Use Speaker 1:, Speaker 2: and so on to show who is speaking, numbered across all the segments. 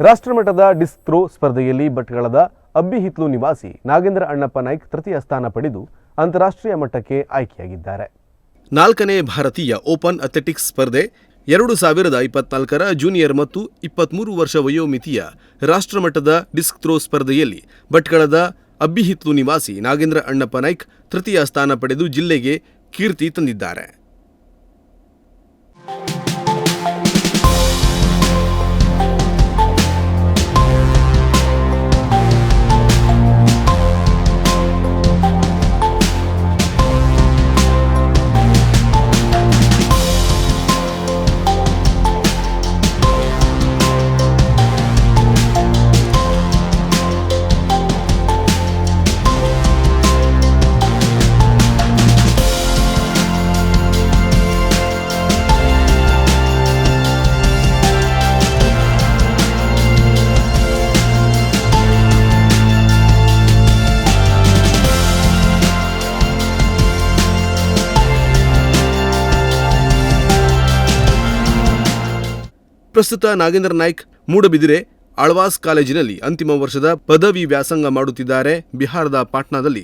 Speaker 1: ರಾಷ್ಟ್ರಮಟ್ಟದ disc throw ಸ್ಪರ್ಧೆಯಲ್ಲಿ ಭಟ್ಕಳದ ಅಬ್ಬಿಹಿತ್ಲು ನಿವಾಸಿ ನಾಗೇಂದ್ರ ಅಣ್ಣಪ್ಪ ನಾಯ್ಕ್ ತೃತೀಯ ಸ್ಥಾನ ಪಡೆದು ಅಂತಾರಾಷ್ಟ್ರೀಯ ಮಟ್ಟಕ್ಕೆ ಆಯ್ಕೆಯಾಗಿದ್ದಾರೆ. 4ನೇ ಭಾರತೀಯ ಓಪನ್ ಅಥ್ಲೆಟಿಕ್ಸ್ ಸ್ಪರ್ಧೆ 2024ರ ಜೂನಿಯರ್ ಮತ್ತು 23 ವರ್ಷ ವಯೋಮಿತಿಯ ರಾಷ್ಟ್ರಮಟ್ಟದ ಡಿಸ್ಕ್ ಥ್ರೋ ಸ್ಪರ್ಧೆಯಲ್ಲಿ ಭಟ್ಕಳದ ಅಬ್ಬಿಹಿತ್ಲು ನಿವಾಸಿ ನಾಗೇಂದ್ರ ಅಣ್ಣಪ್ಪ ನಾಯ್ಕ್ ತೃತೀಯ ಸ್ಥಾನ ಪಡೆದು ಜಿಲ್ಲೆಗೆ ಕೀರ್ತಿ ತಂದಿದ್ದಾರೆ. ಪ್ರಸ್ತುತ ನಾಗೇಂದ್ರ ನಾಯ್ಕ್ ಮೂಡಬಿದಿರೆ ಆಳ್ವಾಸ್ ಕಾಲೇಜಿನಲ್ಲಿ ಅಂತಿಮ ವರ್ಷದ ಪದವಿ ವ್ಯಾಸಂಗ ಮಾಡುತ್ತಿದ್ದಾರೆ. ಬಿಹಾರದ ಪಾಟ್ನಾದಲ್ಲಿ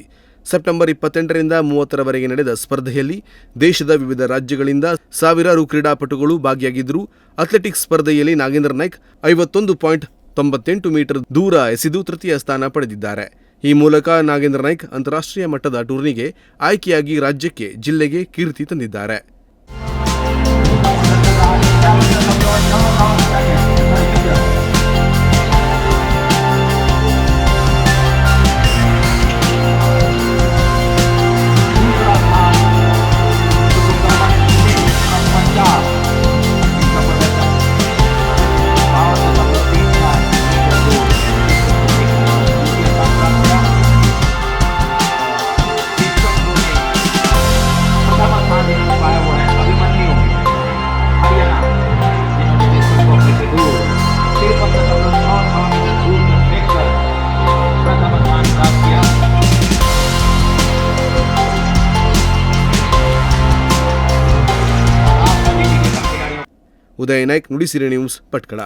Speaker 1: ಸೆಪ್ಟೆಂಬರ್ 28ರಿಂದ 30ರವರೆಗೆ ನಡೆದ ಸ್ಪರ್ಧೆಯಲ್ಲಿ ದೇಶದ ವಿವಿಧ ರಾಜ್ಯಗಳಿಂದ ಸಾವಿರಾರು ಕ್ರೀಡಾಪಟುಗಳು ಭಾಗಿಯಾಗಿದ್ದರು. ಅಥ್ಲೆಟಿಕ್ಸ್ ಸ್ಪರ್ಧೆಯಲ್ಲಿ ನಾಗೇಂದ್ರ ನಾಯ್ಕ್ 51.98 ಮೀಟರ್ ದೂರ ಎಸೆದು ತೃತೀಯ ಸ್ಥಾನ ಪಡೆದಿದ್ದಾರೆ. ಈ ಮೂಲಕ ನಾಗೇಂದ್ರ ನಾಯ್ಕ್ ಅಂತಾರಾಷ್ಟ್ರೀಯ ಮಟ್ಟದ ಟೂರ್ನಿಗೆ ಆಯ್ಕೆಯಾಗಿ ರಾಜ್ಯಕ್ಕೆ ಜಿಲ್ಲೆಗೆ ಕೀರ್ತಿ ತಂದಿದ್ದಾರೆ. ಉದಯ ನಾಯ್ಕ್, ನುಡಿಸಿರಿ ನ್ಯೂಸ್, ಭಟ್ಕಳ.